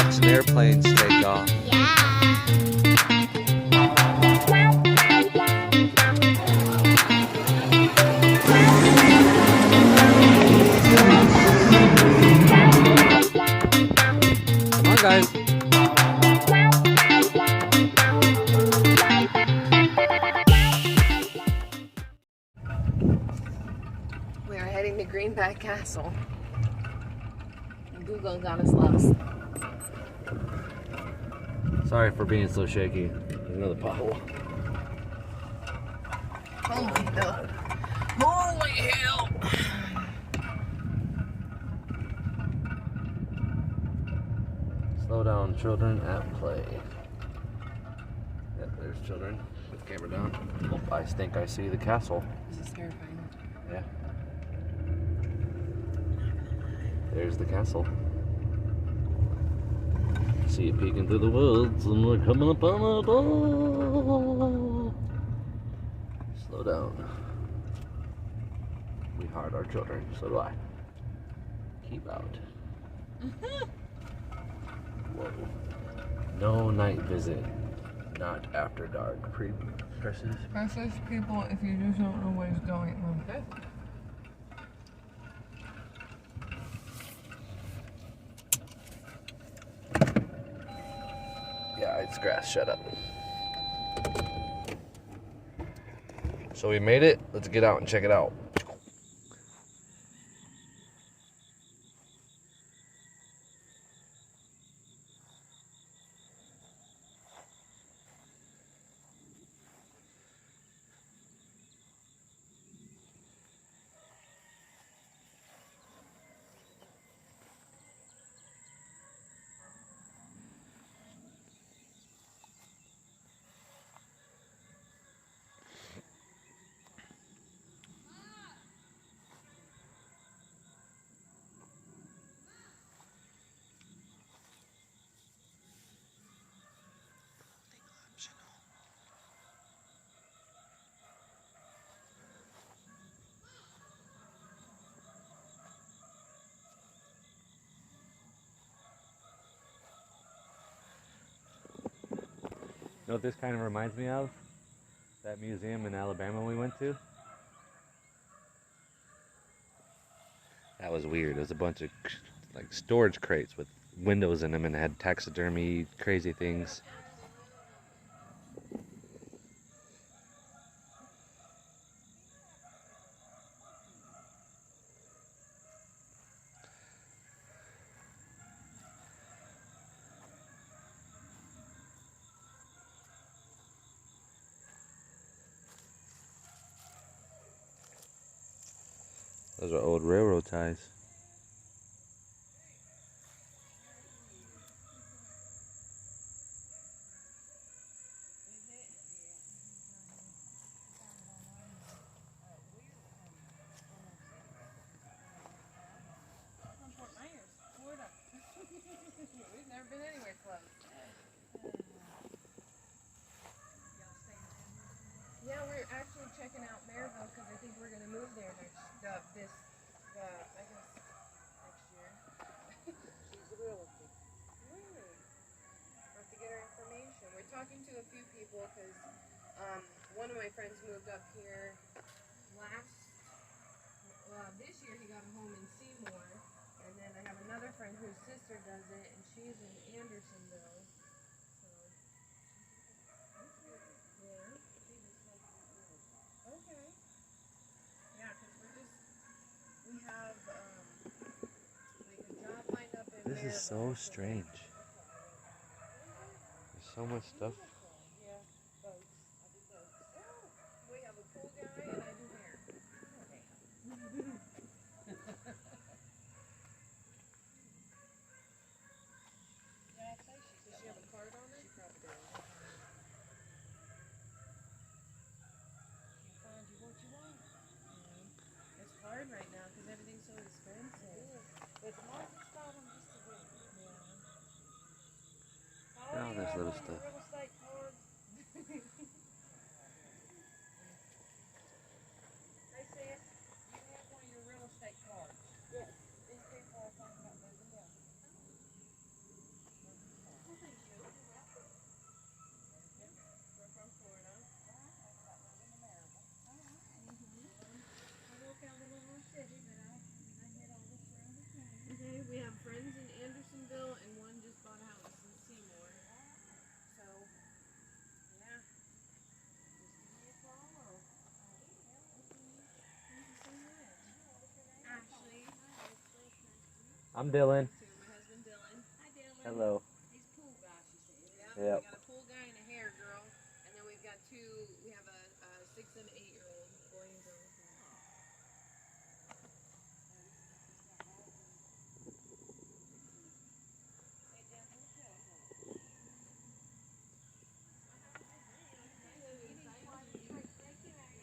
watching airplanes take off. Yeah. Come on, guys. We are heading to Greenback Castle. And Google got us lost. Sorry for being so shaky. There's another pothole. Holy hell. Holy hell. Slow down, children at play. Yep, there's children with camera down. Oh, I think I see the castle. This is terrifying. Yeah. There's the castle. See it peeking through the woods, and we're coming up on it. Oh. Slow down. We hard our children, so do I. Keep out. Whoa. No night visit. Not after dark. Precious. Precious people, if you just don't know what is going on. Okay. Yeah, it's grass. Shut up. So we made it. Let's get out and check it out. You know what this kind of reminds me of? That museum in Alabama we went to. That was weird. It was a bunch of like storage crates with windows in them and had taxidermy, crazy things. Those are old railroad ties. We've never been anywhere close. Yeah, we're actually checking out Maryville because I think we're going to move there next, I guess, next year. She's really? Have to get her information. We're talking to a few people because one of my friends moved up here this year he got a home in Seymour, and then I have another friend whose sister does it, and she's in Andersonville. Okay. Yeah, because we have like a job lined up in This is so strange. There's so much stuff. Yeah, boats. I do boats. We have a pool guy and I do hair. Does she have a card on it? She probably does. She find you what you want. Yeah. It's hard right now because everything's so expensive. It's hard to start them just to win. Yeah. All this little stuff. Real estate cards. They said you have one of your real estate cards. Yes. These people are talking about moving down. I'm Dylan. My husband Dylan. Hi Dylan. Hello. He's pool guy, she said. Yep. We got a pool guy and a hair girl, and then we've got we have a 6 and 8-year-old boy and girl.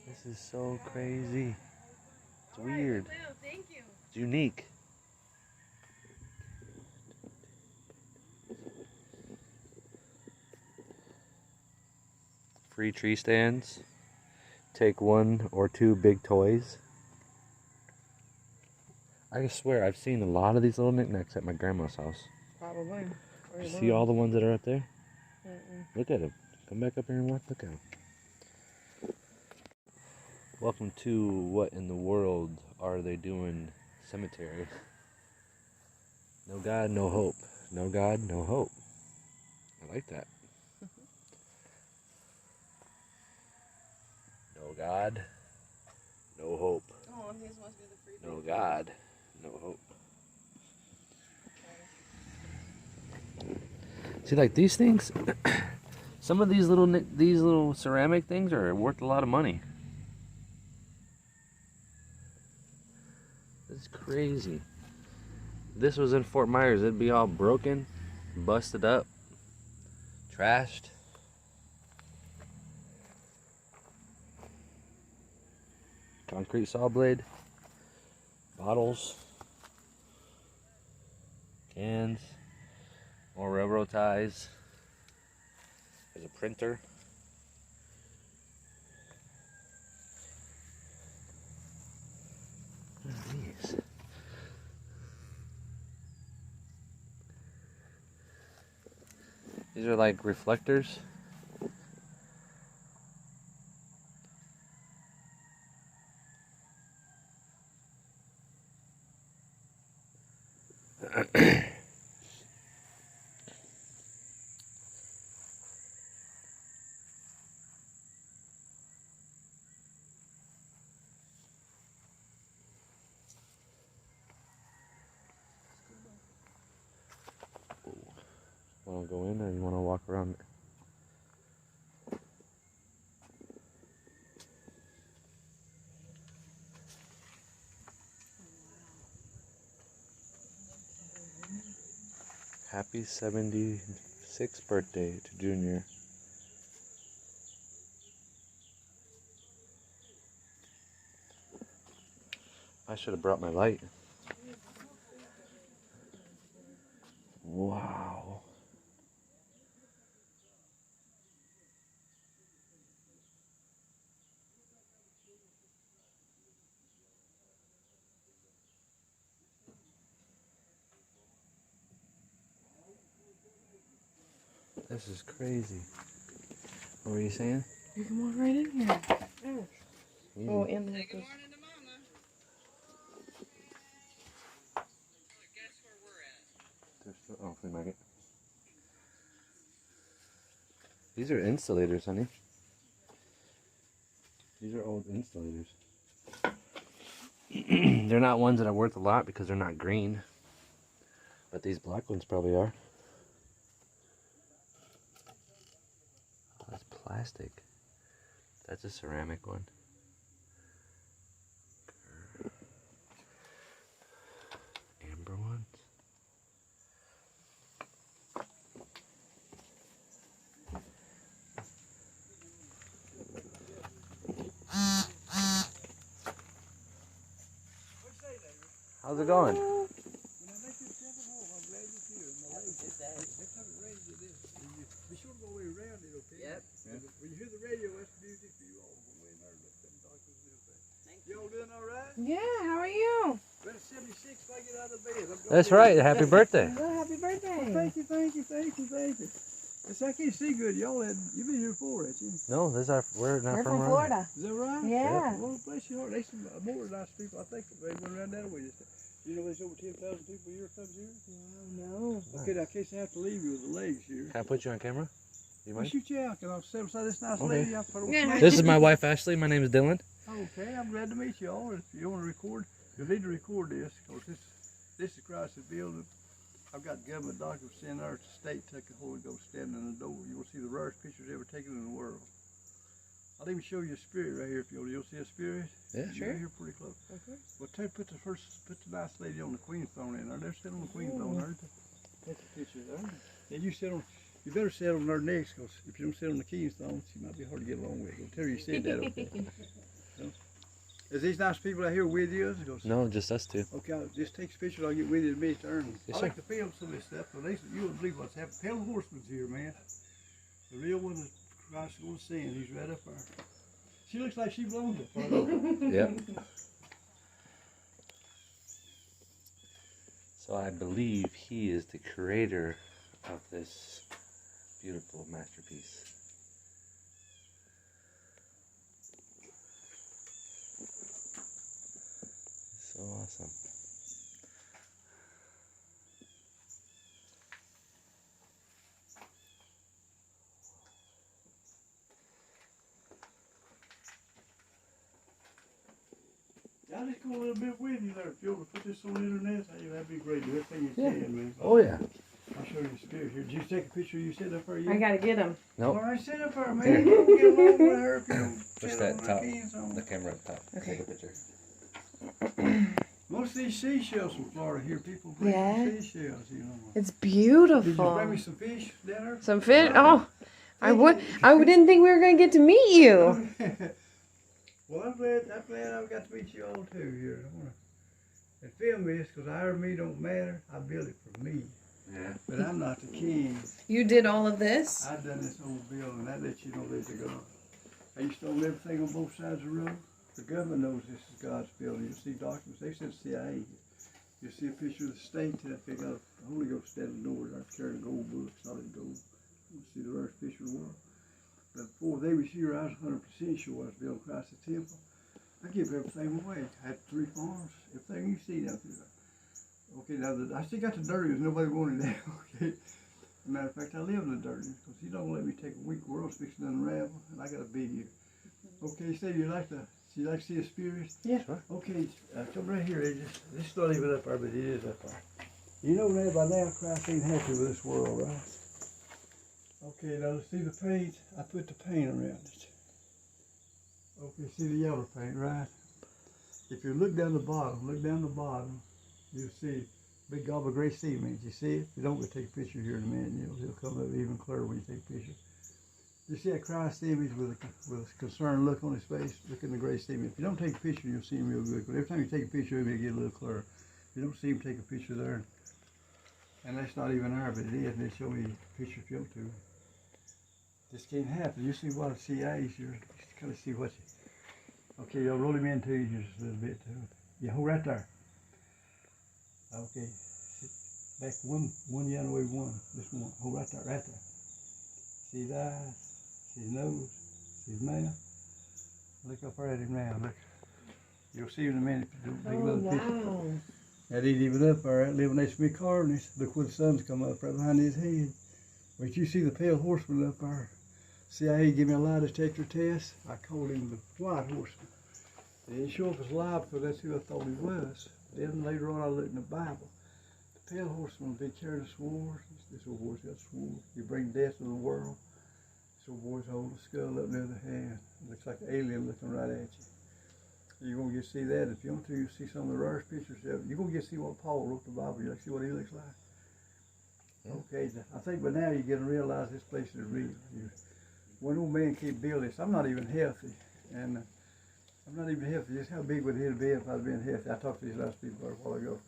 This is so crazy. It's weird. Well, thank you. It's unique. Free tree stands. Take 1 or 2 big toys. I swear I've seen a lot of these little knickknacks at my grandma's house. Probably. You see all the ones that are up there? Mm-mm. Look at them. Come back up here and look at them. Welcome to What in the World Are They Doing Cemetery. No God, no hope. No God, no hope. I like that. No God, no hope. Oh, his must be the free. No God, no hope. See, like these things, some of these little ceramic things are worth a lot of money. It's crazy. If this was in Fort Myers, it'd be all broken, busted up, trashed. Concrete saw blade, bottles, cans, more railroad ties. There's a printer. What are these? These are like reflectors. Want to go in or you want to walk around? Happy 76th birthday to Junior. I should have brought my light. Wow. This is crazy. What were you saying? You can walk right in here. Oh, Easy. oh and there's Good morning to Mama. Guess where we're at? Oh, flea market. These are insulators, honey. These are old insulators. They're not ones that are worth a lot because they're not green. But these black ones probably are. Oh, that's plastic. That's a ceramic one. Amber ones. How's it going? Be sure to go way around it, okay? Yep. When you hear the radio, that's music for you all. Go way nervous. Y'all doing all right? Yeah, how are you? Well, it's 76 if I get out of bed. That's right. Happy birthday. Oh, happy birthday. Well, thank you. Yes, I can't see good. You've been here before, haven't you? No, we're not We're from around Florida. Is that right? Yeah. Well, bless your heart. There's some more nice people. I think they went around that way. You know there's over 10,000 people here comes here? No. Okay, now, in case I have to leave you with the legs here. Can I put you on camera? You I'll mind? shoot you out, and I'll sit beside this nice Okay. lady. I'll put on Yeah. This is my wife Ashley. My name is Dylan. Okay, I'm glad to meet you all. If you want to record, you'll need to record this, because This is Christ's building. I've got government documents in there. The state took the Holy Ghost standing in the door. You will see the rarest pictures ever taken in the world. I'll even show you a spirit right here if you'll see a spirit. Yeah, You're right here pretty close. Okay. Well, put the nice lady on the queen throne in there. They're sitting on the queen throne there. Take a picture there. And you better sit on her next, because if you don't sit on the king's throne, she might be hard to get along with. I'll tell her you said that, okay? So, is these nice people out here with you? No, just us two. Okay, I'll just take some pictures. I'll get with you in a minute to earn them. Yes, I sir. like to film some of this stuff, but you wouldn't believe what's happening. Pale Horseman's here, man. The real one that Christ is going to send. He's right up there. She looks like she belongs up there. Yep. So I believe he is the creator of this beautiful masterpiece. So awesome. I'll just go a little bit with you there. If you want to put this on the internet, hey, that'd be great. Do everything you can, man. Oh yeah. I'll show you the spirit here. Did you take a picture of you sit up there? I gotta get him. Nope. All right, sit up there, man. You don't get along with her if you don't Push sit that on her top, keys on. the camera up top. Okay. Take a picture. Most of these seashells from Florida here, people bring seashells, you know. It's Did you beautiful. bring me some fish dinner? Some fish. Oh, I didn't think we were gonna get to meet you. Well, I'm glad I've got to meet you all too here. I wanna and film this because our me don't matter. I built it for me. Yeah. But I'm not the king. You did all of this? I've done this whole building. That lets you know there's a God. I used to own everything on both sides of the road. The government knows this is God's building. You'll see documents. They said CIA. You'll see a picture of the state that they got the Holy Ghost standing door there carrying gold bullets, solid gold. You'll see the rarest picture of the world. But before they was here, I was 100% sure I was building Christ's temple. I give everything away. I had 3 farms, everything you see down through there. Okay, now I still got the dirty ones. Nobody wanted that. Okay. As a matter of fact, I live in the dirty ones because you don't let me take a weak world fixing to unravel, and I got a big here. Okay, you say you like to see a spirit? Yeah. Sure. Okay, come right here. This is not even up there, but it is up there. You know that by now Christ ain't happy with this world, right? Okay, now see the paint? I put the paint around it. Okay, see the yellow paint, right? If you look down the bottom, you'll see a big gob of gray cement. You see it? You don't go take a picture here in a minute. It'll come up even clearer when you take a picture. You see that Christ image with a concerned look on his face? Look in the gray cement. If you don't take a picture, you'll see him real good. But every time you take a picture of him, it'll get a little clearer. If you don't see him, take a picture there. And that's not even there, but it is. And they'll show you a picture if you want to. This can't happen. You see what CIA is here. Just kind of see what you. Okay, I'll roll him in to you just a little bit too. Yeah, hold right there. Okay, sit back one the other way, this one. Hold right there, right there. See his eyes, see his nose, see his mouth. Look up there at him now. Look, you'll see in a minute. Big little picture. That ain't even up there. Living next to me, carving. Look where the sun's come up right behind his head. But you see the pale horseman up there. CIA gave me a lie detector test. I called him the white horseman. They didn't show up as live because that's who I thought he was. Then later on I looked in the Bible. The pale horseman will be carrying a sword. This old boy's got a sword. You bring death to the world. This old boy's holding a skull up in the other hand. It looks like an alien looking right at you. You're going to get to see that. If you want to, you'll see some of the rarest pictures of it. You're going to get to see what Paul wrote the Bible. You'll see what he looks like. Okay, I think by now you're going to realize this place is real. One old man can't build this. I'm not even healthy. And I'm not even healthy. Just how big would it be if I was being healthy? I talked to these last people a while ago.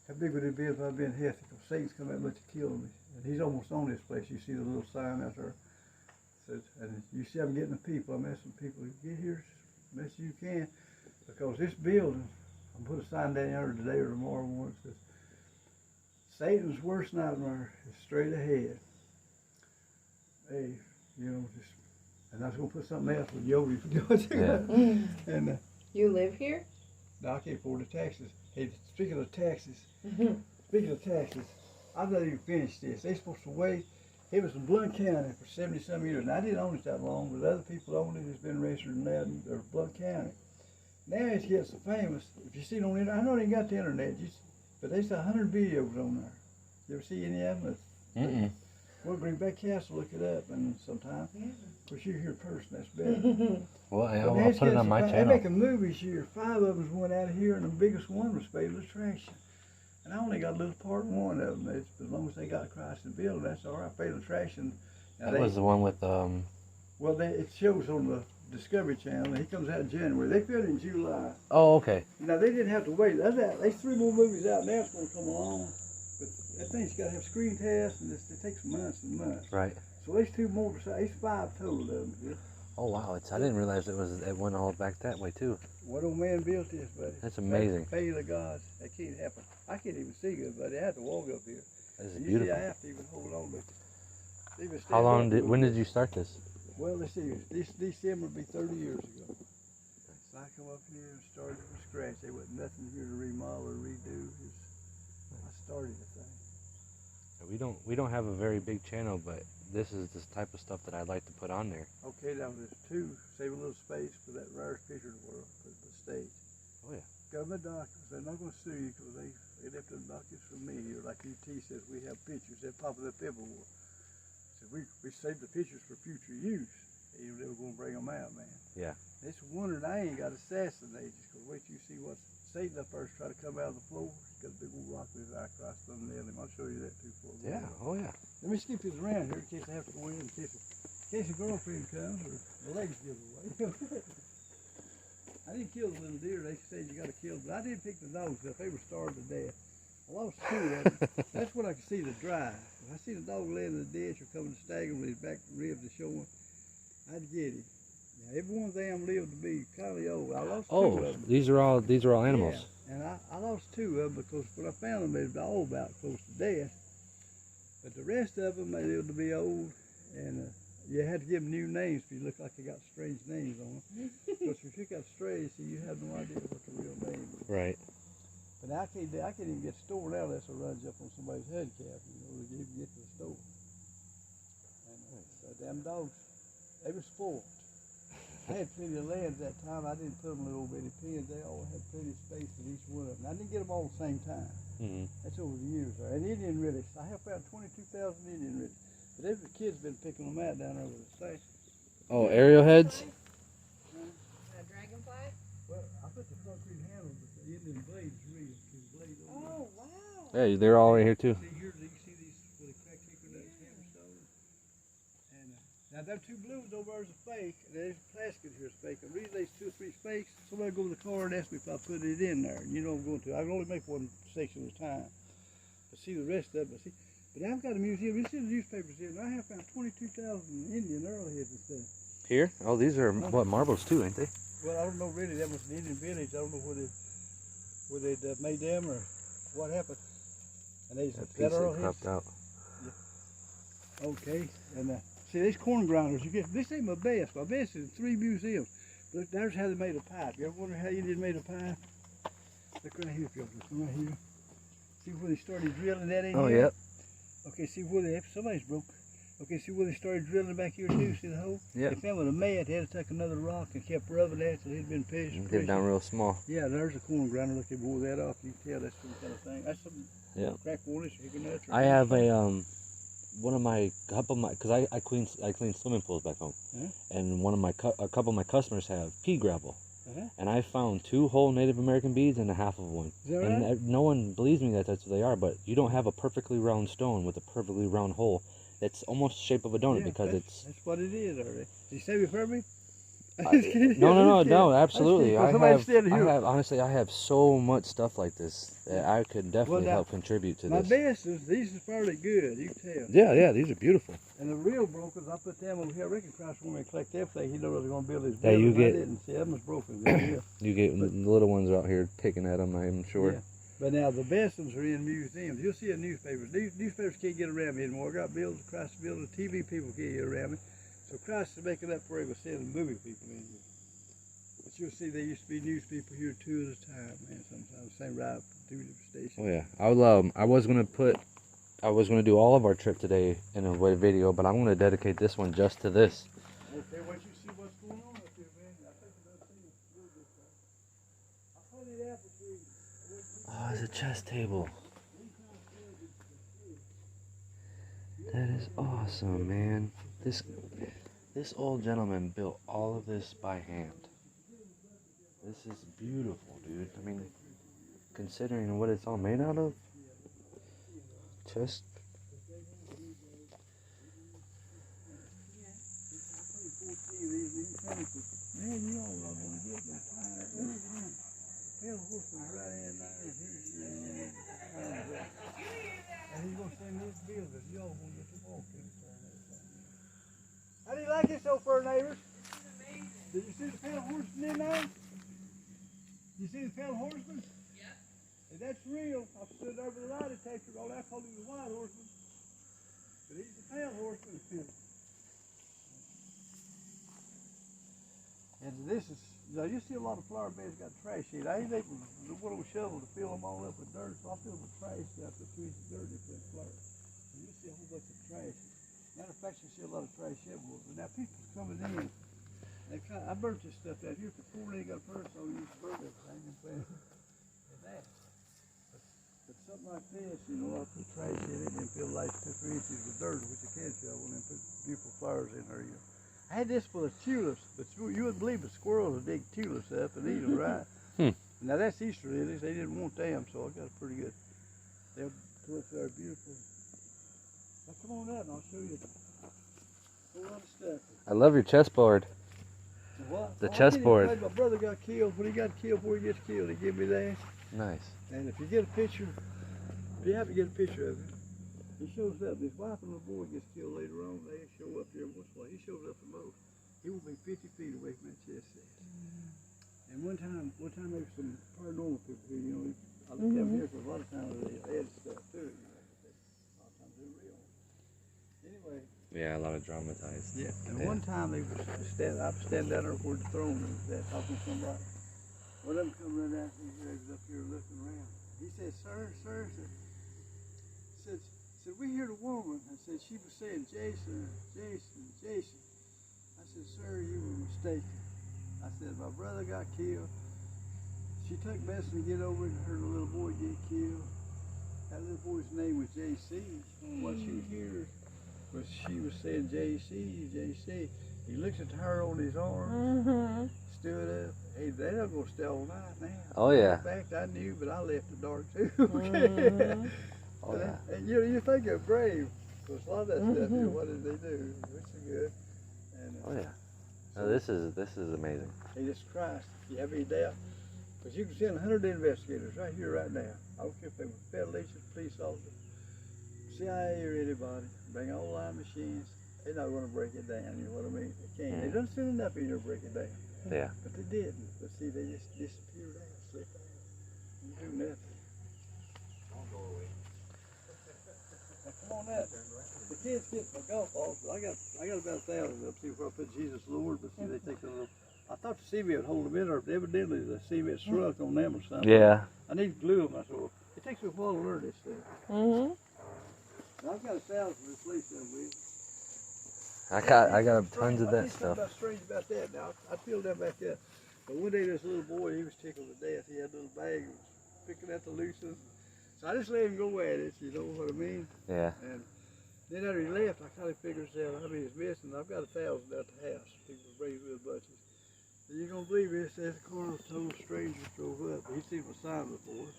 How big would it be if I was being healthy? Because Satan's come out and to kill me. And he's almost on this place. You see the little sign out there. And you see I'm getting the people. I'm asking people to get here as best as you can. Because this building, I'm going to put a sign down here today or tomorrow morning that says, Satan's worst nightmare is straight ahead. Hey, and I was going to put something else with Yogi for God's sake. And You live here? no, I can't afford the taxes. Hey, speaking of taxes, I've not even finished this. They're supposed to wait. It was in Blount County for 70-some years. And I didn't own it that long, but other people owned it. It's been registered in that in Blount County. Now it's getting so famous. If you see it on the internet, I know they got the internet. But there's 100 videos on there. You ever see any of them? Mm-mm. Well, Greenback Castle, look it up, and sometime. Of course, you're here in person, that's better. Well, But I'll there's put it on my They're channel. making movies here. 5 of them's went out of here, and the biggest one was Fatal Attraction. And I only got a little part 1 of them. It's, as long as they got Christ in the building, that's all right. Fatal Attraction. Now That was the one with Well, it shows on the Discovery Channel. He comes out in January. They filmed in July. Oh, okay. Now they didn't have to wait. There's 3 more movies out now. It's going to come along. But that thing's got to have screen tests, and it takes months and months. Right. So there's 2 more. There's 5 total of them. Yeah. Oh wow! I didn't realize it went all back that way too. What old man built this, buddy? That's amazing. Faith of God. That can't happen. I can't even see good, buddy. I have to walk up here. That is And beautiful. You see, I have to even hold on with it. Even How stand long up did? with When it. did you start this? Well, let's see. This December will be 30 years ago. So I come up here and started from scratch. There wasn't nothing here to remodel or redo. I started the thing. We don't have a very big channel, but this is the type of stuff that I'd like to put on there. Okay, now there's 2. Save a little space for that rarest picture in the world, for the stage. Oh yeah. Government documents, they're not going to sue you because they left them documents from me here. Like UT says, we have pictures. They're popping up everywhere. So we saved the pictures for future use. They were going to bring them out, man. Yeah. It's wondering I ain't got assassinated because wait till you see what Satan up there try to come out of the floor. He's got a big old rock with his eye across thumbnail him. I'll show you that too for a Yeah. minute. Oh yeah. Let me skip this around here in case I have to go in case a girlfriend comes or the legs give away. I didn't kill the little deer. They said you got to kill them. But I didn't pick the dogs up. They were starved to death. I lost 2 of them. That's when I could see the drive. If I see the dog laying in the ditch or coming to stagger with his back ribs are showing, I'd get him. Now, every one of them lived to be kind of old. I lost 2 Oh, of them. these are all animals. Yeah, and I lost 2 of them because when I found them, they were all about close to death. But the rest of them, they lived to be old, and you had to give them new names because you look like they got strange names on them. Because if you got strays, see, you have no idea what the real name is. Right. But now I can't even get to the store now unless I runs up on somebody's head cap, to even get to the store. And them dogs, they were spoiled. I had plenty of land at that time. I didn't put them in little bitty pens. They all had plenty of space in each one of them. I didn't get them all at the same time. Mm-hmm. That's over the years. Right? And Indian relics. I have found 22,000 Indian relics. But every kid's been picking them out down there with the state. Oh, aerial heads. A dragonfly? Well, I put the concrete handle, but the Indian blade's real. The blade Oh, wow. Yeah, they're all right here too. See here, you see these with the cracked hickory nuts, hammerstone. And now them 2 blue ones over there is a fake. And there's plastic here is fake. The reason there's 2 or 3 fakes, somebody go to the car and ask me if I put it in there. And you know I'm going to. I can only make 1 section at a time. But see the rest of it. But I've got a museum. You see the newspapers here. And I have found 22,000 Indian arrowheads and stuff. Here? Oh, these are what, marbles too, ain't they? Well, I don't know really. That was an Indian village. I don't know where they made them or what happened. And they That that piece that arrowheads. cropped out. Okay, and see these corn grinders. You get this ain't my best. My best is in 3 museums. Look, there's how they made a pipe. You ever wonder how Indians made a pipe? Look right here, if y'all look right here. See where they started drilling that in Oh, here? yep. Okay, see where somebody's broke. Okay, see where they started drilling back here too? See the hole? Yep. They found with a mat. They had to take another rock and kept rubbing that till it had been pushed. Get it down real small. Yeah, there's a corn grinder. Look, they wore that off. You can tell that's some kind of thing. That's some Yeah. crack warnish, hickory nuts. I have a because I clean swimming pools back home, Huh? and a couple of my customers have pea gravel, Uh-huh. and I found 2 whole Native American beads and a half of one. Is that And right? no one believes me that that's what they are, but you don't have a perfectly round stone with a perfectly round hole. It's almost the shape of a donut because it's. That's what it is already. Did you save it for me? No, absolutely. Somebody I have so much stuff like this that I could definitely now, help contribute to My this. best is these are fairly good. You can tell. Yeah, these are beautiful. And the real brokers, I put them over here. I reckon Christ when we collect everything, he knows they're going to build his Yeah, building. you get- I didn't see them as broken. Yeah. You get the little ones out here picking at them, I'm sure. Yeah. But now the best ones are in museums. You'll see in newspapers. These newspapers can't get around me anymore. I got bills, Christ building. TV people can't get around me. So Christ is making up for it with sending movie people in here. But you'll see there used to be news people here 2 at a time, man. Sometimes same ride to 2 different stations. Oh yeah, I was gonna do all of our trip today in a video, but I'm gonna dedicate this one just to this. Okay, once you see what's going on up here, man, I think you'll see a little bit. I planted apple trees. Oh, it's a chess table. That is awesome, man. This old gentleman built all of this by hand. This is beautiful, dude. I mean, considering what it's all made out of, chess. Man, you all not gonna get them tired. Hell, horse was right in there. And he's gonna send this bill that y'all gonna get to walk in. How do you like it so far, neighbors? Did you see the pale horseman in there? You see the pale horseman? Yep. Hey, that's real. I stood over the lie detector. All I called him the white horseman. But he's the pale horseman. And this is, you see a lot of flower beds got trash in it. I ain't able the little shovel to fill them all up with dirt, so I fill them with trash. I put 2 inches of dirt in that flower. And you see a whole bunch of trash. Matter of fact, you see a lot of trash everywhere. But now people's coming in. I burnt this stuff out here before they got a person, so you burn everything and that. But something like this, you know, I put trash in it and fill like 2 or 3 inches with dirt with the can shovel and then put beautiful flowers in there. You know. I had this full of tulips, but you wouldn't believe the squirrels would dig tulips up and eat them, right? Now that's Easter lilies. They didn't want them, so I got a pretty good. They're beautiful. Now come on up and I'll show you a whole lot of stuff. I love your chessboard. What? The chessboard. My brother got killed. When he got killed, before he gets killed, he gave me that. Nice. And if you get a picture, if you happen to get a picture of him, he shows up. His wife and little boy gets killed later on. They show up here once in a while. He shows up the most. He will be 50 feet away from that chest set. And one time there was some paranormal people here. You know, I looked down here for a lot of times they add stuff to it. You know, but a lot of times they're real. Anyway. Yeah, a lot of dramatized. Yeah. And one time they was standing down there before the throne and was talking to somebody. One of them come running out and he was up here looking around. He said, sir, said we heard a woman. I said, she was saying, Jason. I said, sir, you were mistaken. I said, my brother got killed. She took medicine to get over it and heard a little boy get killed. That little boy's name was JC. What she hears was she was saying, JC. He looks at her on his arm, stood up. Hey, they're not going to stay all night now. Oh, yeah. In fact, I knew, but I left the dark too. Okay. Oh, yeah. And you think they're brave, because a lot of that stuff, you know, what did they do? Which is good. And, Oh, yeah. No, this is amazing. Jesus Christ, you have any doubt? Because you can send 100 investigators right here, right now. I don't care if they were Federation, police officers, CIA or anybody. Bring all line machines. They're not going to break it down, you know what I mean? They can't. They don't send enough in here to break it down. Yeah. But they didn't. But see, they just disappeared out, slipped out. Didn't do nothing. I'll go away. Now, come on up. The kids get my golf balls, but I got about 1,000 up. See where I put Jesus Lord, but see, they take a little. I thought the cement would hold them in there, but evidently the cement shrunk on them or something. Yeah. I need to glue them. I said, well, it takes me a while to learn this stuff. Now, I've got 1,000 to replace them with. I got tons of that stuff. Something strange about that. Now, I filled that back up. But one day, this little boy, he was tickled to death. He had a little bag, he was picking out the loose ones. So I just let him go at it, you know what I mean? Yeah. And then after he left, I kind of figured out how many he's missing. I've got 1,000 at the house. People bring little bunches. And you're going to believe it, says the car was total stranger drove up. He's seen my sign before.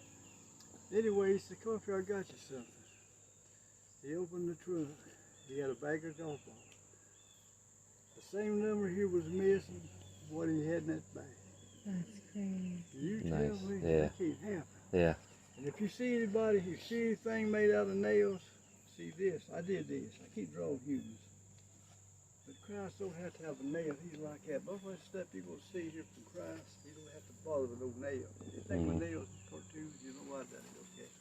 Anyway, he said, come up here, I got you something. He opened the trunk. He had a bag of golf balls. The same number here was missing what he had in that bag. That's crazy. You Nice. tell me, Yeah. that can't happen. Yeah. And if you see anybody who see anything made out of nails, see this. I did this. I keep drawing humans. But Christ don't have to have a nail. He's like that. Most of that stuff you're going to see here from Christ, you don't have to bother with no nails. You think with nails and cartoons, you know why that is, okay?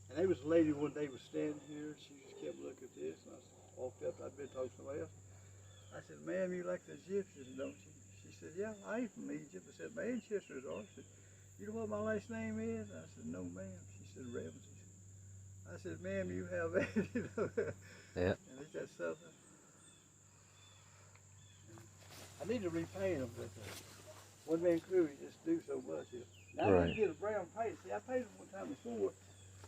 And there was a lady one day was standing here. She just kept looking at this. And I walked up. I'd been talking to somebody else. I said, ma'am, you like the Egyptians, don't you? She said, yeah, I ain't from Egypt. I said, my ancestors are. She said, you know what my last name is? I said, no, ma'am. She said, Ramsey. I said, ma'am, you have that, you know. Yeah. And ain't that something? I need to repaint them, but one man crew, you just do so much. Now I Right. need to get a brown paint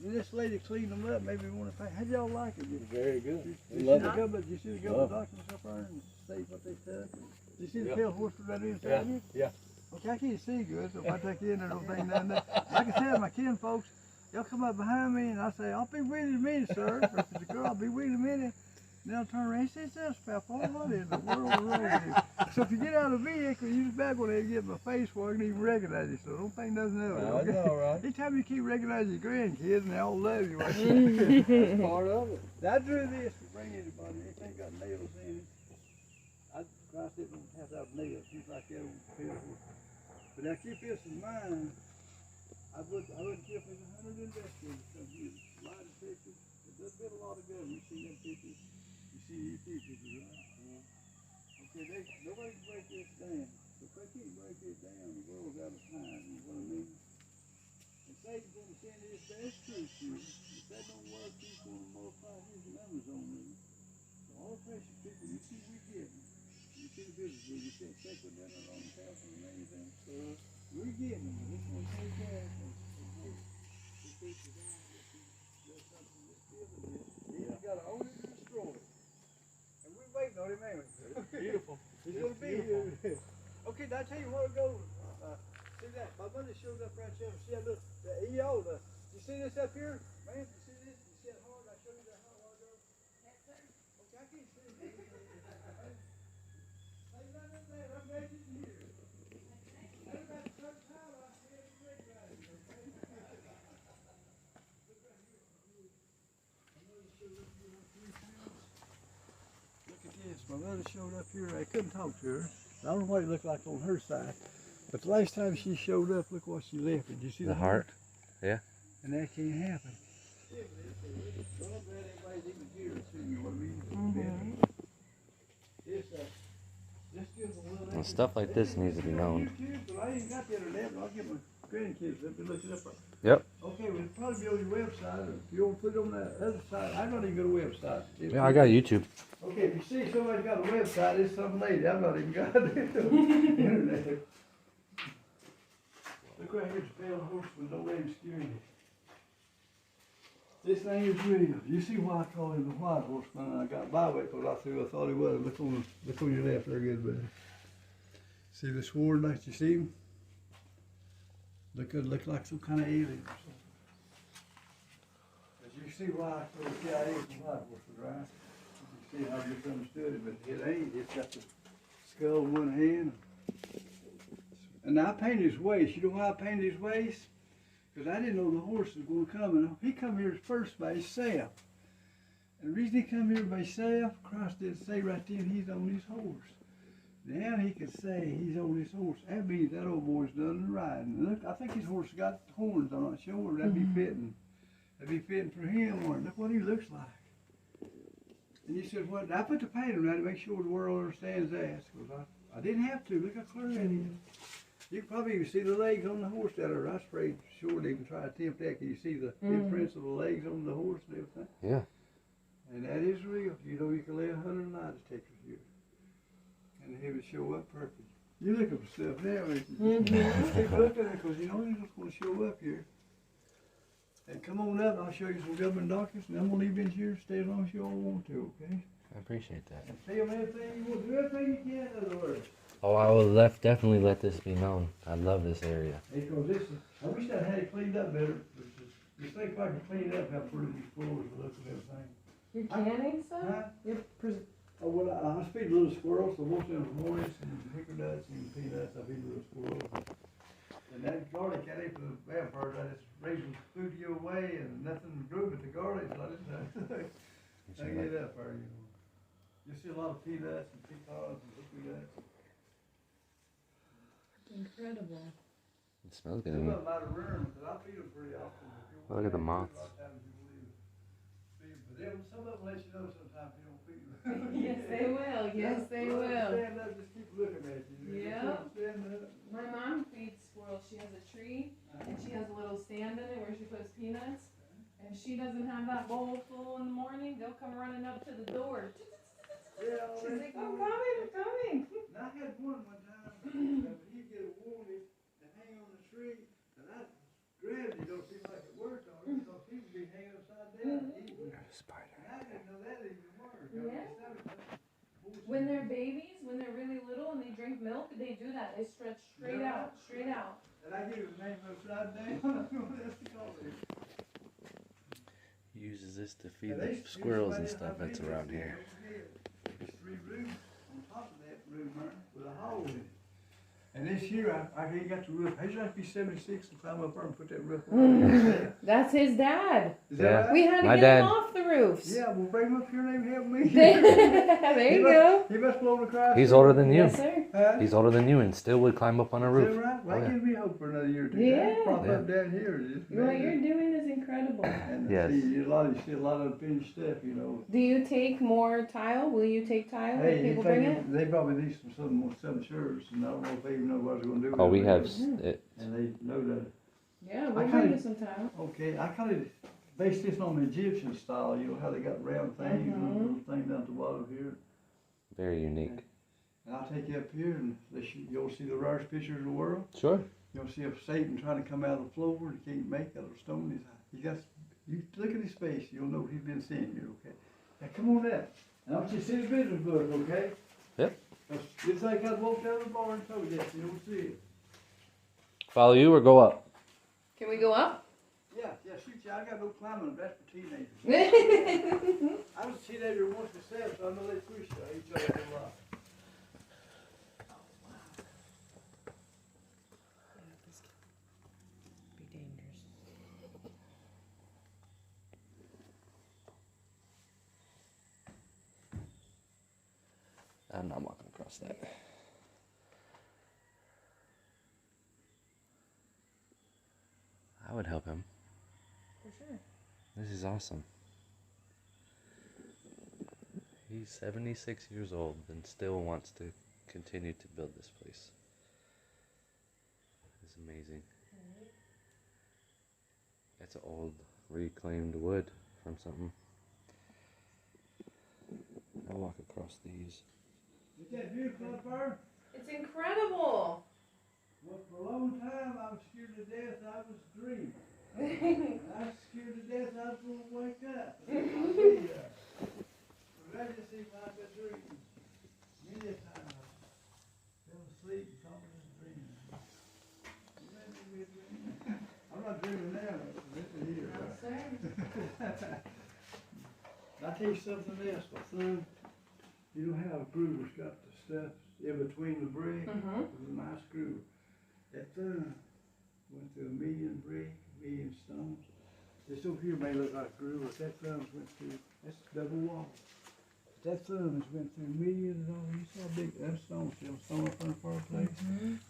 And this lady cleaned them up, maybe want to pay. How'd y'all like it? Very good. Did We you love see the it. government? Did you see the government documents up there and say what they took? Did you see the pale horse right inside here? Yeah. Okay, I can't see good, so if I take you in there, don't think nothing. Like I said, my kin folks, they'll come up behind me and I'll say, I'll be with you in a minute, sir. Or if it's a girl, I'll be with you in a minute. And they'll turn around and say, it's us, Papa. What in the world is wrong with you? So if you get out of the vehicle, you just back when they get in my face where I can even recognize you. So don't think nothing of it. I Okay? know, right? Anytime you keep recognizing your grandkids and they all love you. That's part of it. I drew this to bring anybody. Anything got nails in it. I Christ it don't have to have nails, just like that old pill. But now keep this in mind. I wouldn't care if there's 100 investigators come here. A lot of pictures. There's been a lot of government. You see them pictures. You see these pictures, right? Okay, nobody can break this down. So if they can't break this down, the world's out of time. You know what I mean? And Satan's going to send his best truth to you. If that don't work, he's going to multiply his numbers on you. So all the precious people, you see we getting. You see the business where you said sacred dinner on the castle and everything. We're getting them. This one take gas. This piece of God, there's something that's building this. He's got to own it or destroy it. And we're waiting on him, ain't we? Beautiful. He's going to be here. Okay, now I tell you where to go. See that? My mother showed up right there. See that? Look, the EO. You see this up here? Man, you see this? You see that hard? I showed you that hard while ago? Yes, sir. Okay, I can't see it. Hey, nothing there. I'm making it here. That's about the first time I see it recognize it, okay? Look right here. My mother showed up here like 3 times. Look at this. My mother showed up here. I couldn't talk to her. I don't know what it looked like on her side. But the last time she showed up, look what she left. Did you see The heart? Yeah. And that can't happen. Well, I'm glad everybody's even here too, you know what I mean? This gives a little Well, stuff like this needs to be known. YouTube, but I ain't got the internet, but I'll get my grandkids up and look it up. Yep. Okay, well, it'll probably be on your website, or if you want to put it on that other side. I'm not even got a website. Yeah, I got YouTube. Okay, if you see somebody's got a website, it's some lady. I've not even got it. Internet. Look right here, the pale horse with no name security. This thing is real. You see why I call him the white horseman? I got by with it, I thought he was. Look on your left there, good buddy. See the sword like you see him? Look like some kind of alien or something. As you see why I call the CIA the white horseman, right? You see how I misunderstood it, but it ain't. It's got the skull in one hand. And I painted his waist. You know why I painted his waist? Because I didn't know the horse was going to come. And he come here first by himself. And the reason he come here by himself, Christ didn't say right then he's on his horse. Now he could say he's on his horse. That means that old boy's done the riding. Look, I think his horse got horns. I'm not sure. That'd be fitting. That'd be fitting for him. Or look what he looks like. And you said, what? I put the paint around to make sure the world understands that. Because I didn't have to. Look how clear it is. You can probably even see the legs on the horse that are. I sprayed sure they can try to attempt that. Can you see the imprints of the legs on the horse and everything? Yeah. And that is real. You know you can lay 100 lie detectors here. And he would show up perfect. You look up stuff now. Just keep looking at it because you know he's just going to show up here. And come on up and I'll show you some government documents. And I'm going to leave in here. Stay as long as you all want to, okay? I appreciate that. And tell them everything you want. Do everything you can, in other words. Oh, I will definitely let this be known. I love this area. Because this is, I wish I had it cleaned up better. Just think if I could clean it up, how pretty these floors would look and everything. You're canning stuff? Huh? You're Oh, well, I feed little squirrels, so most of them are hornets and hickory nuts and peanuts. I feed little squirrels. And that garlic, I ate for the vampires. I just raised the food to you away and nothing grew but the garlic. So I get it up there, you know. You see a lot of peanuts and pecans and hickory nuts. incredible. It smells Some good. of them might have run because I feed them pretty often. Look at the moths. A lot of times you believe feed them. But some of them let you know sometimes you don't feed them. Yes, they will. Yes, they Well, will. stand up, just keep looking at you. Yep. Stand up. My mom feeds squirrels. She has a tree, and she has a little stand in it where she puts peanuts. And she doesn't have that bowl full in the morning. They'll come running up to the door. Yeah, She's like, I'm coming, I'm coming. And I had one time, but he'd get a wounded and hang on the tree, and I grabbed it, don't seem like it worked on him, so he would When they're babies, when they're really little and they drink milk, they do that. They stretch straight out, straight out. And I give it the name upside down. I don't know what else to call it. He uses this to feed And the they- squirrels and they- stuff that's they- around here. There's 3 rooms on top of that room there with a hole in it. And this year, I ain't got the roof. I used to have to be 76 to climb up there and put that roof on. That's his dad. Is Yeah. that right? We had to My get dad- him off the roofs. Yeah, we'll bring him up here and help me. There you go. He must blow the cry. He's older than you. Yes, sir. Huh? He's older than you and still would climb up on a Is roof. that right? Well, Oh, that yeah. gives me hope for another year or two. Yeah. Prop Yeah. up down here. Just What you're doing is incredible. And Yes. see, you see a lot of finished stuff, you know. Do you take more tile? Will you take tile if Hey, people bring it? they probably need some shirts, and I don't know if they even know what they're gonna do. Oh, with we it. have it. And they know that. Yeah, I we'll kinda- bring you some tile. Okay, I kind of based this on the Egyptian style. You know how they got round things, and a little thing down at the bottom here. Very unique. And I'll take you up here, and you'll see the rarest pictures of the world. Sure. You'll see a Satan trying to come out of the floor, and he can't make out of stone. You look at his face, you'll know he's been seeing you. Okay. Now come on down. And I want you to see the business book, okay? Yep. It's like I walked out of the bar and told you that, you don't see it. Follow you or go up? Can we go up? Yeah, shoot you. I got no climbing, that's for teenagers. I was a teenager once myself, so I know they push each other a lot. Be dangerous. I'm not walking across that. I would help him. For sure. This is awesome. He's 76 years old and still wants to continue to build this place. It's amazing. That's old reclaimed wood from something. I'll walk across these. Is that beautiful up there? It's incredible. Well, for a long time I was scared to death I was dreaming. I was scared to death I was going to wake up. But I just think I've been dreaming. Many a time I fell asleep and thought I was dreaming. I'm not dreaming now. This is here. I'll tell you something else, my son. You know how a groover's got the stuff in between the brick? Mhm. It was a nice groover. That thumb went through 1,000,000 brick, 1,000,000 stones. This over here may look like a groover, but that thumb's went through, that's double wall. That thumb has went through millions of dollars. You saw how big that stone, still stone up in the fireplace.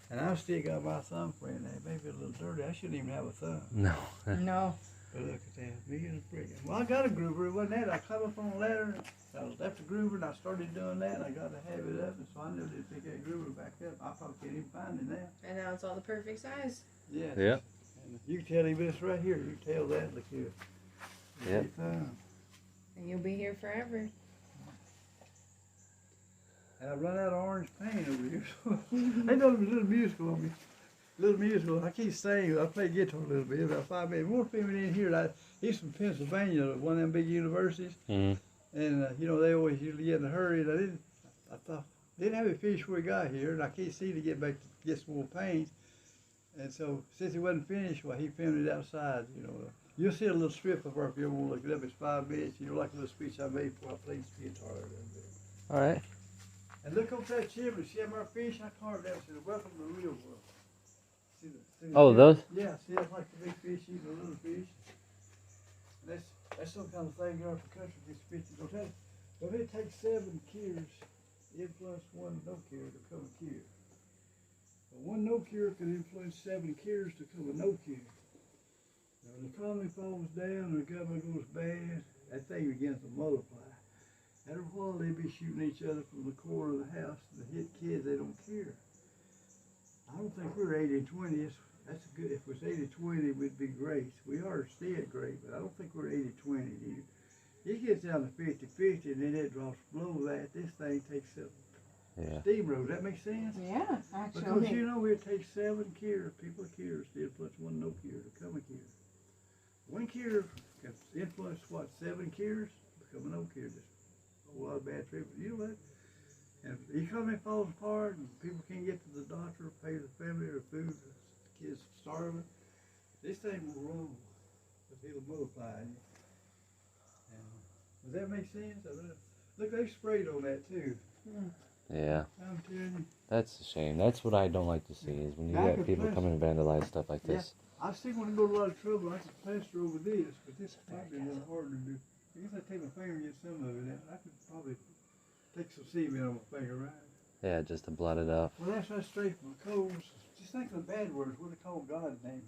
And I've still got my thumbprint there. Maybe a little dirty. I shouldn't even have a thumb. No. No. But look at that, millions of brick. Well, I got a groover. It wasn't that. I climbed up on a ladder. I left the groover and I started doing that. And I got the habit of it, so I never did pick that groover back up. I probably can't even find it now. And now it's all the perfect size. Yeah. Yeah. And you can tell him this right here. You can tell that. Look here. Yep. Big thumb. And you'll be here forever. And I run out of orange paint over here. So they done a little musical on me. Little musical. I can't sing. I play guitar a little bit. About 5 minutes. One family in here. He's from Pennsylvania, one of them big universities. Mm. And you know they always usually get in a hurry. And I thought didn't have it finished before he got here, and I can't see to get back to get some more paint. And so since it wasn't finished, well, he filmed it outside. You know, you'll see a little strip of her if you ever want to look it up. It's 5 minutes. You know, like a little speech I made before I played the guitar a little bit. All right. And look up that chimney. See how our fish I carved out. Said, "Welcome to the real world." See the Oh, those? Yeah, see that's like the big fish eating the little fish. And that's some kind of thing here in the country. These fish go tell you. Well, it takes 7 cures to influence one no cure to become a cure. But one no cure can influence 7 cures to become a no cure. Now, when the economy falls down or the government goes bad, that thing begins to multiply. After a while, they be shooting each other from the corner of the house. The hit kids, they don't care. I don't think we're 80-20. That's good. If it was 80-20, we'd be great. We are still great, but I don't think we're 80-20 either. It gets down to 50-50, and then it drops below that. This thing takes up steamroll. Does that make sense? Yeah, actually. Because you know it takes 7 cures, people cures, to influence one no cure to become a cure. One cure can influence what, 7 cures? Become a no cure. Just a whole lot of bad treatment. You know what? And the economy falls apart and people can't get to the doctor, pay the family or food, the kids starving. This thing will roll, but it'll multiply. And, does that make sense? Look, they sprayed on that too. Yeah. I'm telling you. That's a shame. That's what I don't like to see is when you I get could people plaster. come and vandalize stuff like this. I still want to go to a lot of trouble. I could plaster over this, but this might be a little harder to do. I guess I take my finger and get some of it out. I could probably take some cement on my finger, right? Yeah, just to blot it out. Well, that's right straight from the coals. Just think of the bad words, what they call God's names.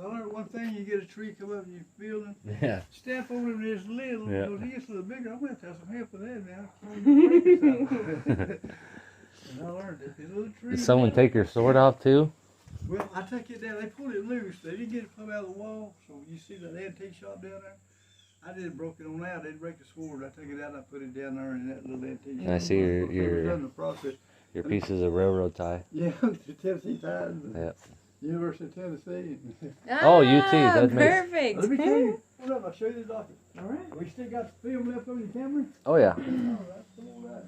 I learned one thing, you get a tree come up in your building, Yeah. step on it and it's little, Yeah. it gets a little bigger. I'm going to have some help with that now. And I learned that. These little trees. Did someone take your sword off too? Well, I took it down. They pulled it loose. They didn't get it come out of the wall. So you see that antique shop down there? I didn't broke it on out. They didn't break the sword. I took it out and I put it down there in that little antique shop. I see your done the process. your pieces of railroad tie. Yeah, the Tennessee Titans. Yeah. University of Tennessee. Oh, UT, that makes- Perfect. Let me tell you. Hold up, I'll show you the document. All right. We still got the film left on your camera? Oh yeah. All right, come on out.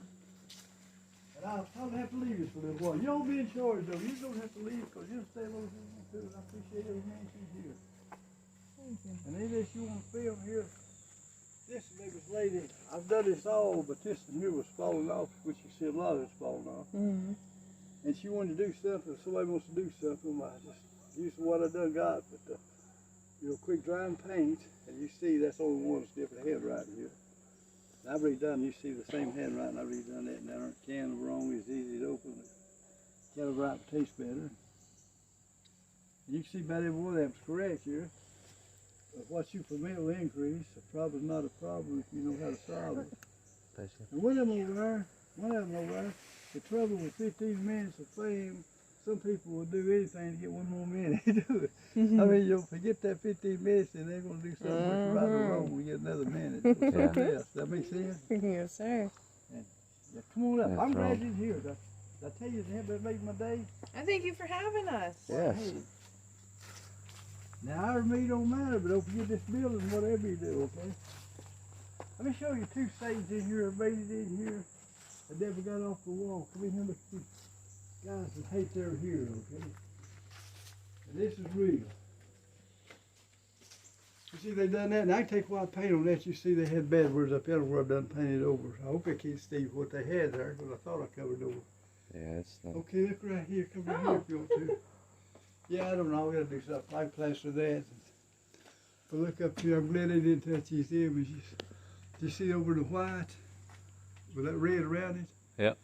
And I'll probably have to leave you for a little while. You don't be in charge though. You don't have to leave because you'll stay long as you want to. And I appreciate every man she's here. Thank you. And any of this you want to film here, this neighbor's lady, I've done this all, but this one here was falling off, which you see a lot of it's falling off. Mm-hmm. And she wanted to do something. If somebody wants to do something, I just use what I done got. But quick drying paint, and you see that's only one that's different handwriting here. And I've redone. You see the same handwriting. I've redone that down there. Can of wrong is easy to open. Can of right tastes better. You can see about every one of them's correct here. But what you permit will increase. A problem's not a problem if you know how to solve it. And one of them over there, the trouble with 15 minutes of fame, some people will do anything to get one more minute to do it. I mean, you'll forget that 15 minutes and they're going to do something right or wrong. We get another minute. Or something else. That make sense? Yes, sir. Yeah, come on up. That's I'm glad right. you're here. Did I tell you that made my day? I thank you for having us. Yes. Hey. Now, our meat don't matter, but don't forget this building, whatever you do, okay? Let me show you two stains in here, made it in here. I never got off the wall. Come in here, look at these guys that hate they're here, okay? And this is real. You see they done that, and I can take white paint on that. You see they had bad words up there where I've done painted over. I hope I can't see what they had there, because I thought I covered over. Yeah, it's not. Okay, look right here. Come right here if you want to. Yeah, I don't know. We gotta do something. I can plaster that. But look up here. I'm glad they didn't touch these images. Do you see over the white with that red around it? Yep.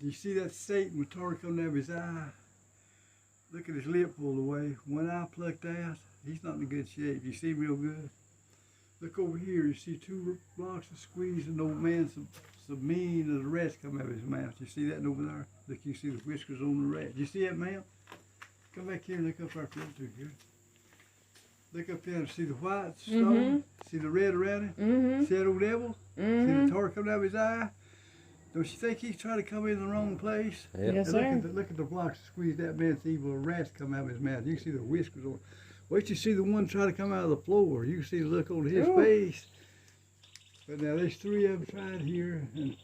Do you see that Satan with tar coming out of his eye? Look at his lip pulled away. One eye plucked out. He's not in good shape. You see real good? Look over here. You see two blocks of squeeze and old man some mean of the rats come out of his mouth. You see that over there? Look, you see the whiskers on the rat. You see that, ma'am? Come back here and look up our front too here. Look up there and see the white stone. See the red around it? See that old devil? See the tar coming out of his eye? Don't you think he's trying to come in the wrong place? Yep. Yes, And sir. look at the blocks squeeze that man's evil rats come out of his mouth. You can see the whiskers on. Wait till you see the one try to come out of the floor. You can see the look on his face. But now there's three of them tried here, and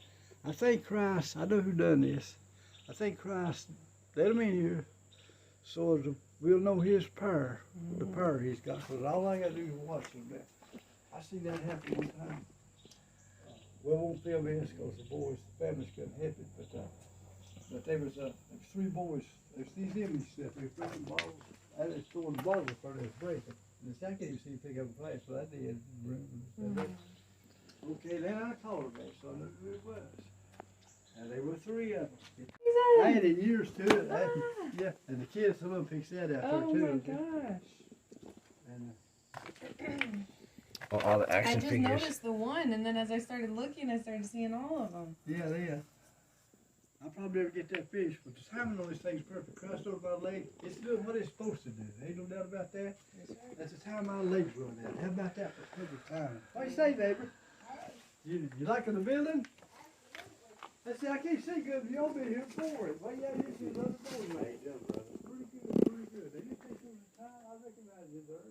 I think Christ, I know who done this. I think Christ let them in here so as we'll know his power, the power he's got. Because all I got to do is watch him now. I seen that happen one time. We won't film this because the boys, the families couldn't help it, but there was three boys. There's these images that they were throwing balls. I was throwing the balls before they was breaking. And I can't even see pick up a flash, so I did. Okay, then I called her back, so I knew who it was. And there were three of them. I had years to it. Yeah, and the kids, some of them picked that out there Oh too. my okay? gosh. And, All the I action just figures. noticed the one, and then as I started looking, I started seeing all of them. yeah. I'll probably never get that finished, but the timing on this thing's perfect. Christ over my leg, it's doing what it's supposed to do. Ain't no doubt about that. That's the time my legs run out. How about that for perfect timing? What do you say, neighbor? You liking the building? I see, I can't see good, but y'all been here before it. Why y'all here see another door, mate? Pretty good. They just take some time. I recognize you there.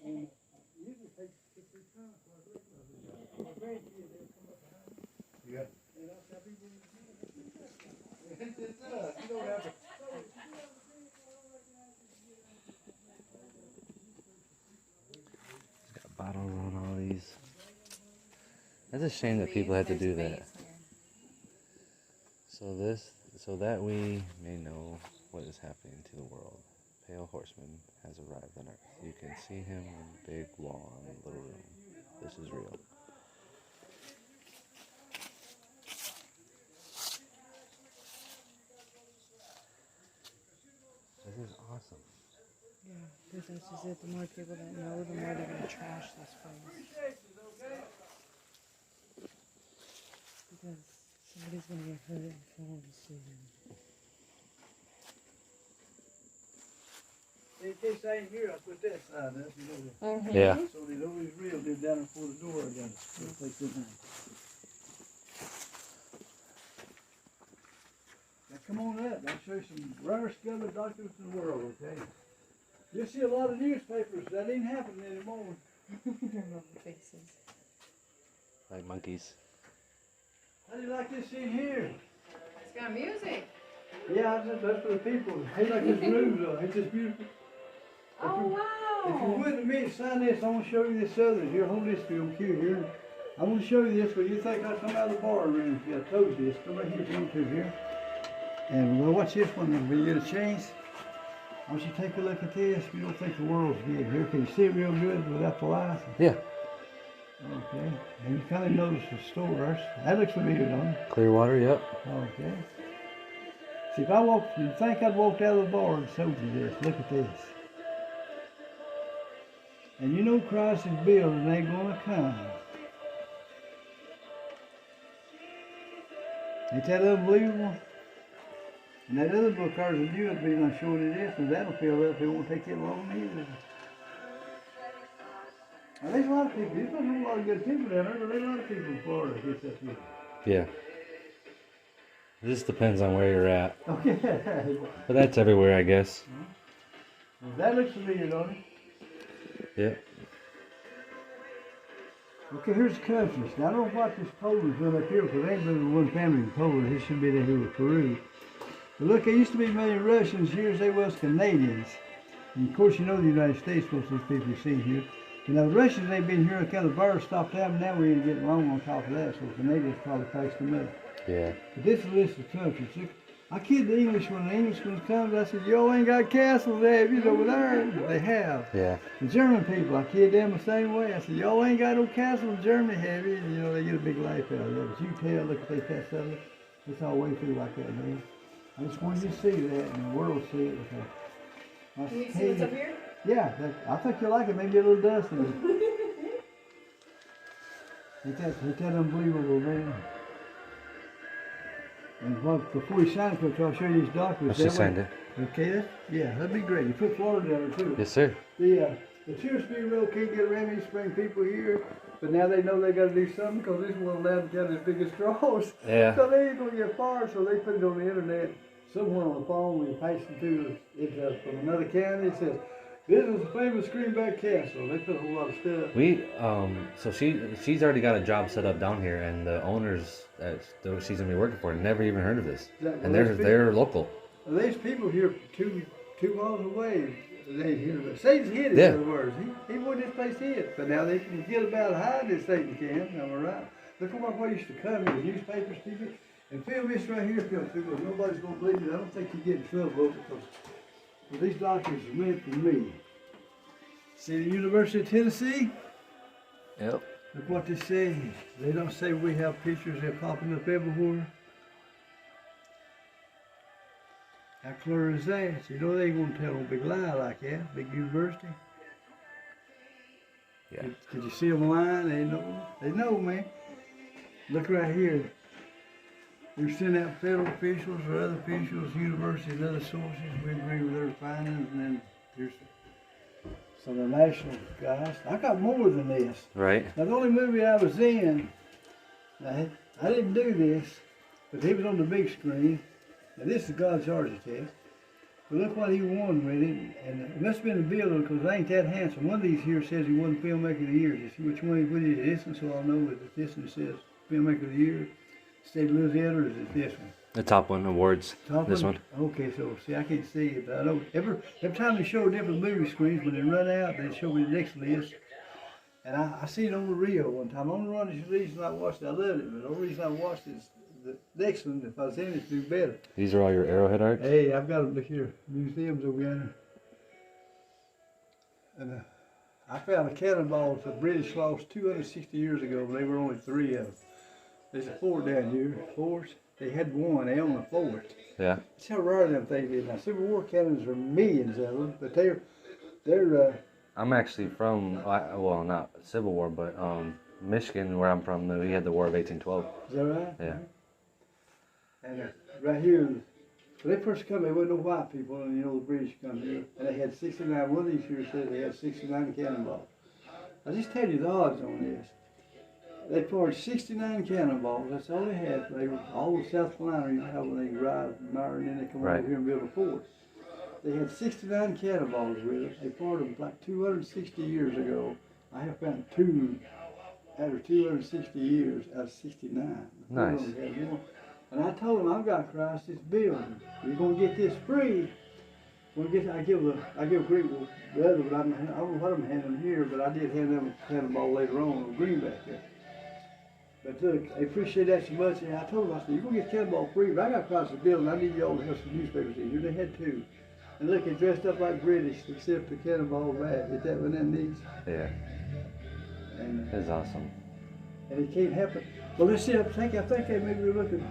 And usually it takes 2-3 times. So I recognize you. My grandkids, they'll come up behind me. Yeah. And I'll tell people, bottles on all these. That's a shame that people had to do that. So that we may know what is happening to the world. Pale Horseman has arrived on Earth. You can see him on the big wall in the little room. This is real. This is awesome. Yeah, because that's just it. The more people that know, the more they're gonna trash this place. Because somebody's gonna get hurt if someone to see them. In case I ain't here, I put that sign up, you know that. Yeah. So they know he's real, they're down before the door again. Take good night. Now come on up, I'll show you some rarest government documents in the world, okay? You'll see a lot of newspapers, that ain't happening anymore. Their little faces. Like monkeys. How do you like this in here? It's got music. Yeah, that's for the people. Hey, like this room though, ain't this beautiful? Oh If you wow! wouldn't me sign this, I want to show you this other. Here, hold this film cue here. I want to show you this, but you think I come out of the bar room. Yeah, I told you this. Come right here if you want to here. And well, watch this one when you get a chance. I want you to take a look at this. You don't think the world's good here. Can you see it real good without the lights? Yeah. Okay. And you kind of notice the stores. That looks familiar, don't it? Clearwater, yep. Okay. See, if I walked, you'd think I'd walked out of the bar and showed you this. Look at this. And you know Christ is building, ain't gonna come. Ain't that unbelievable? And that other book ours will do it, but I'm sure it is, and that'll fill up. It won't take that long either. Now, there's a lot of people. There's not a whole lot of good people down there, but there's a lot of people in Florida that gets up here. Yeah. It just depends on where you're at. Okay. But that's everywhere, I guess. That looks familiar, don't it? Yep. Okay, here's the countries. Now, I don't know what this Poland's doing up here, because they ain't been one family in Poland. This should be there here with Peru. But look, there used to be many Russians here as they was Canadians. And of course, you know the United States, most of these people you see here. You know, the Russians, they've been here, kind of bar stopped out, and now we ain't getting along on top of that, so the Canadians probably passed them up. Yeah. But this is a list of countries. Look, I kid the English when the Englishman comes, I said, y'all ain't got castles, have you, over there? But they have. Yeah. The German people, I kid them the same way. I said, y'all ain't got no castle in Germany, have you? And you know, they get a big laugh out of that. But you can tell, look at they cast out of it. It's all way through like that, man. I just wanted you to see that, and the world see it. Can you see what's up here? Yeah, I think you'll like it. Maybe a little dust in it. Ain't that unbelievable, man? And before you sign it, I'll show you these documents. I just signed it. Okay, yeah, that'd be great. You put Florida down there too. Yes, sir. The Cheersby Road can't get around these spring people here, but now they know they got to do something because this one allowed to have as big as straws. Yeah. So they ain't gonna get far, so they put it on the internet. Somewhere on the phone, when you pass it to it from another county, it says, "This is a famous Greenback castle." They put a whole lot of stuff. We so she's already got a job set up down here, and the owners that she's gonna be working for never even heard of this, and they're local. There's people here 2 miles away. They hear it. Satan's hid it, Yeah. in other words. He wanted this place hid, but now they can get about high as Satan can. Am I right? Look at what used to come in the newspapers, people. And film this right here, film too, because nobody's gonna believe it. I don't think you get in trouble because these documents are meant for me. See the University of Tennessee? Yep. Look what they say. They don't say we have pictures. They're popping up everywhere. How clear is that? You know they ain't gonna tell a big lie like that. Big university. Yeah. Could you see them lying? They know. They know, man. Look right here. We send out federal officials or other officials, universities, other sources. We agree with their findings, and then here's some of the national guys. I got more than this. Right. Now, the only movie I was in, I didn't do this, but he was on the big screen. Now, this is God's Architect. But look what he won with it, and it must have been a bill because I ain't that handsome. One of these here says he won Filmmaker of the Year. You see which one it is, and so I'll know that this one says Filmmaker of the Year. State of Louisiana, or is it this one? The top one, awards. Top This one. Okay, so see, I can't see it, but I know every time they show different movie screens, when they run out, they show me the next list. And I seen it on the reel one time. Only reason I watched it, I loved it, but the only reason I watched it is the next one, if I was in it, do better. These are all your arrowhead arcs? Hey, I've got them, look here, museums over there. And I found a cannonball the British lost 260 years ago, but they were only 3 of them. There's a fort down here, forts. They had one, they own a fort. Yeah. That's how rare them things is. Now, Civil War cannons are millions of them, but they're I'm actually from, well, not Civil War, but Michigan, where I'm from, we had the War of 1812. is that right? Yeah. And right here, when they first come, there wasn't no white people, and the British come here, and they had 69. One of these here said they had 69 cannonballs. I'll just tell you the odds on this. They fired 69 cannonballs. That's all they had. They were all of South Carolina. You know how when they arrived in Myron, and then they come Right. over here and build a fort. They had 69 cannonballs with them. They fired them like 260 years ago. I have found 2 after 260 years out of 69. Nice. And I told them, I've got Christ this building. You're gonna get this free. I give Greek brother, but I don't know what I'm handing here, but I did hand them a cannonball later on Greenback there. But look, I appreciate that so much. And I told them, I said, you're gonna get cannonball free, but I got Christ this building. I need y'all to have some newspapers in here. They had 2. And look, they dressed up like British, except the cannonball bat. Is that what that needs? Yeah. And It's awesome. it can't happen. Well, let's see. I think they may be looking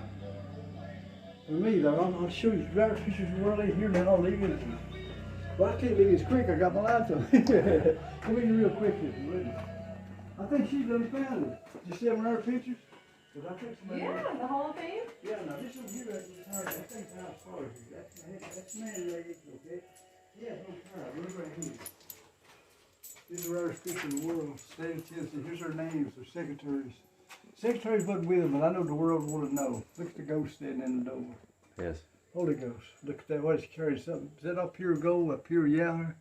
for me though. I'll show you driver pictures of the world in here, and then I'll leave it. Well, I can't leave this quick. I got my lights on. Come in real quick, if you would. I think she's done found it. Did you see them her pictures? 'Cause I think somebody. Yeah, the Hall of Fame. Yeah, now this one here is retired. That thing's how far is it? That's man-made, okay? Yeah, no tire. Look right here. These are the rarest fish in the world. State of Tennessee. Here's their names. Their secretaries. Secretaries wasn't with them, but I know the world wanted to know. Look at the ghost standing in the door. Yes. Holy Ghost. Look at that. What is carrying something? Is that all pure gold, a pure yellow?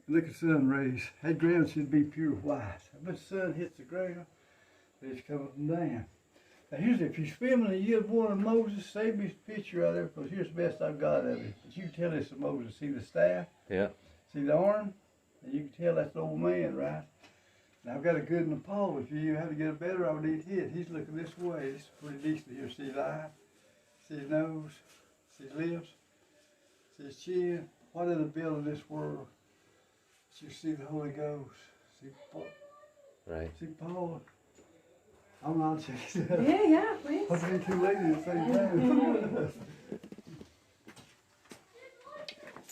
Look at sun rays. That ground should be pure white. But the sun hits the ground, it's coming down. Now here's, if you're filming and you're born of Moses, save me a picture out there, because here's the best I've got of it. But you can tell this of Moses. See the staff? Yeah. See the arm? And you can tell that's the old man, right? Now I've got a good Nepal. If you had to get a better, I would need his. He's looking this way. It's pretty decent here. See his eye? See his nose? See his lips? See his chin? What is the build of this world? You see the Holy Ghost. See Paul. Right. See Paul. I'm not checking that. Yeah, please. I think 2 ladies at the same time.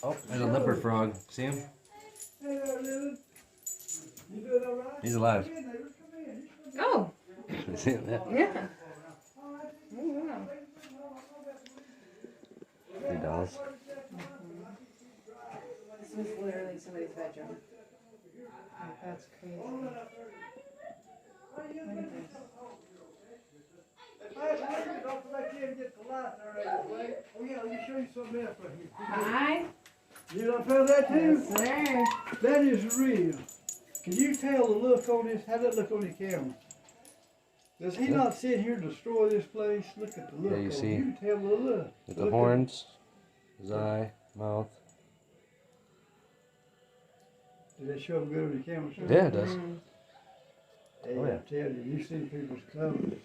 Oh, there's a leopard frog. See him? Hey there, Lily. You doing all right? He's alive. Come in, neighbors. Come in. Oh, See him? Yeah. yeah. Oh, wow. He does. This was literally somebody's bedroom. Like, that's crazy. Look at this. Don't come back in and get the light there right away. Oh yeah, let me show you something else right here. Hi. You done found that too? Yes, sir. That is real. Can you tell the look on this? How that look on your camera? Does he not sit here and destroy this place? Look at the look. Yeah, you on see. it. You can tell the look. With the Look horns, his eye, mouth. Did they show them good on your camera? Sir? Yeah, it does. Hey, Oh, yeah. I tell you, you see people's clothes.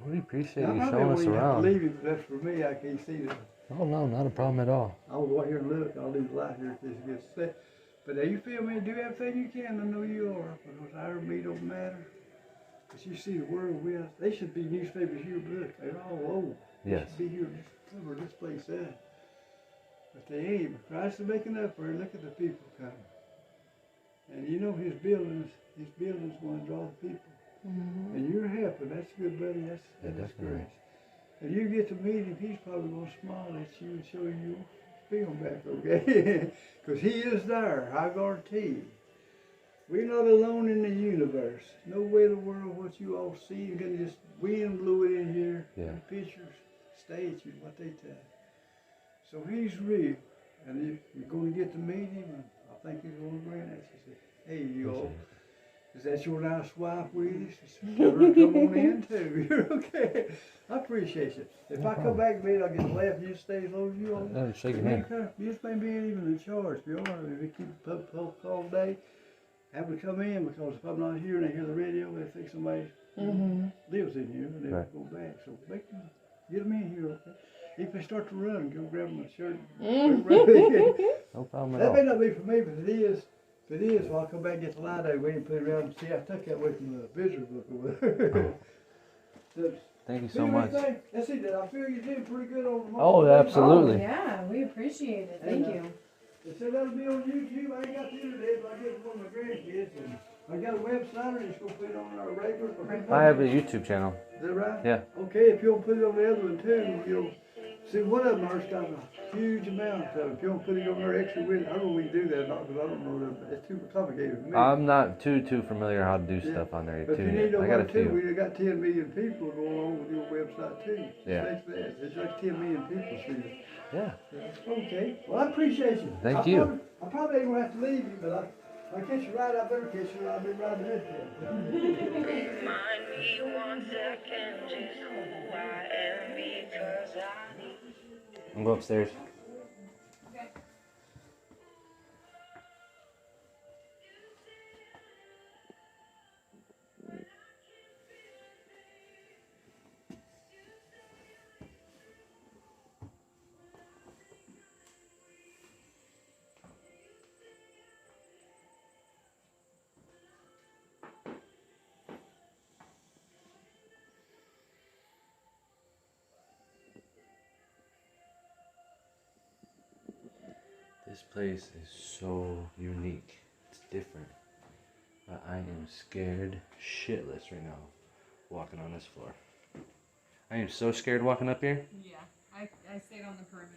We appreciate Now, you I showing us have to around. leave you, but that's for me. I can't see that. Oh no, not a problem at all. I'll go out here and look. I'll leave the light here in case it gets set. But now you feel me? Do everything you can. I know you are. Because our me don't matter. But you see the world we are. They should be newspapers here. Look, they're all old. They Yes. should be here. Just cover this place up. But they ain't. But Christ is making up for it. Look at the people coming. And you know his building's going to draw the people. Mm-hmm. And you're helping. That's good, buddy. That's definitely. great. And you get to meet him, he's probably going to smile at you and show you your film back, okay? Because he is there, I guarantee you. We're not alone in the universe. No way in the world what you all see. You're going to just wind blew it in here. Yeah. The pictures, statues, what they tell you. So he's real. And if you're going to get to meet him, and I think he's going to grant that. He said, hey, you all. Is that your nice wife with us? Tell her to come on in too. You're okay. I appreciate you. If I come back to bed, I'll get left. You stay as long as you want. Shake your hand. You just may be even in charge. If you are, if you keep the all day, have them come in because if I'm not here and they hear the radio, they think somebody lives in here and they Right. go back. So get them in here, okay? If they start to run, go grab them a shirt. No problem at That all. may not be for me, but it is. If it is, well, I'll come back and get the light out. We can put it around and see. I took that away from the visitor book over there. So, Thank you do so much. anything. That's it. I feel you did pretty good on the Oh, multiple- absolutely. Oh, yeah, we appreciate it. Thank you. They said that'll be on YouTube. I ain't got the internet, but I get it from my grandkids. And I got a website, and it's gonna put it on our regular. I have a YouTube channel. Is that right? Yeah. Okay, if you'll put it on the other one too, you'll see one of them has got a huge amount. So if you'll put it on there extra with, I don't know if we can do that or not, because I don't know that it's too complicated for me. I'm not too familiar how to do stuff on there But too. you need to I got a know too, few. we got 10 million people going on with your website too. Yeah. Thanks for that. It's like 10 million people see it. Yeah. Okay. Well, I appreciate you. Thank you. I probably ain't gonna have to leave you, but I catch you right, I better catch you. I'll be right ahead there. Remind me 1 second just who I am because I need I'm go upstairs. This place is so unique. It's different. But I am scared shitless right now walking on this floor. I am so scared walking up here. Yeah, I stayed on the perimeter.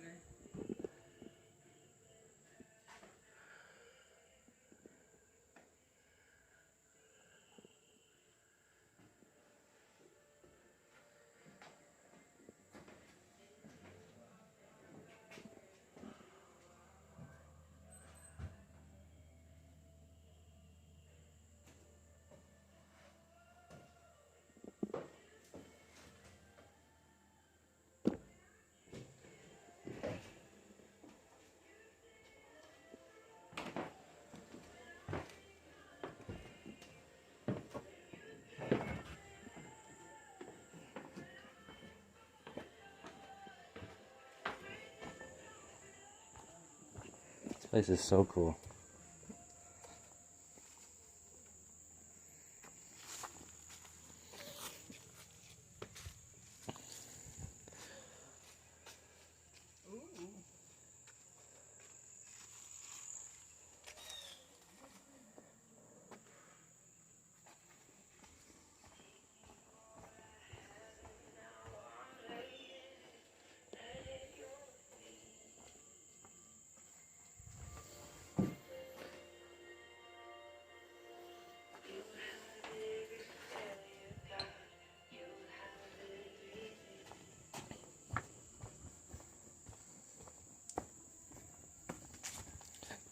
This place is so cool.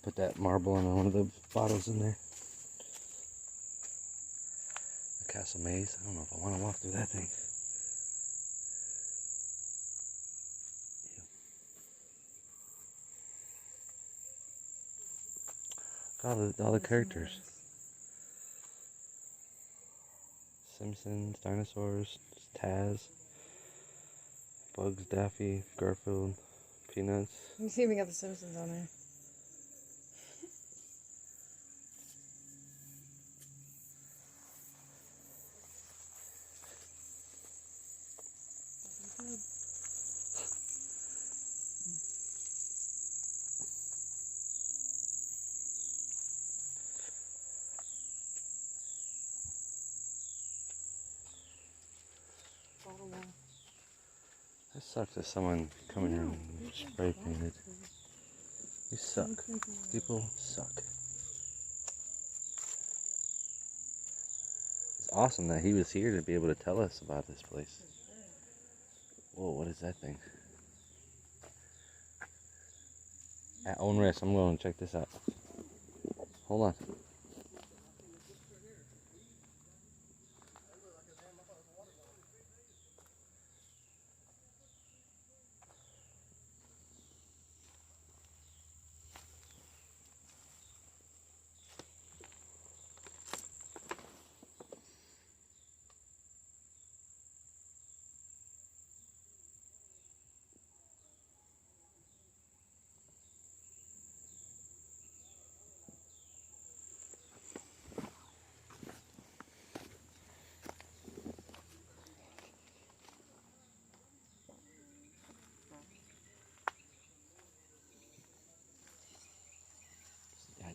Put that marble on one of the bottles in there. The castle maze. I don't know if I want to walk through that thing. All the characters. Simpsons, dinosaurs, Taz, Bugs, Daffy, Garfield, Peanuts. You see, we got the Simpsons on there. That sucks if someone coming here and spray painted. You suck. People suck. It's awesome that he was here to be able to tell us about this place. Whoa, what is that thing? At own risk, I'm going to check this out. Hold on.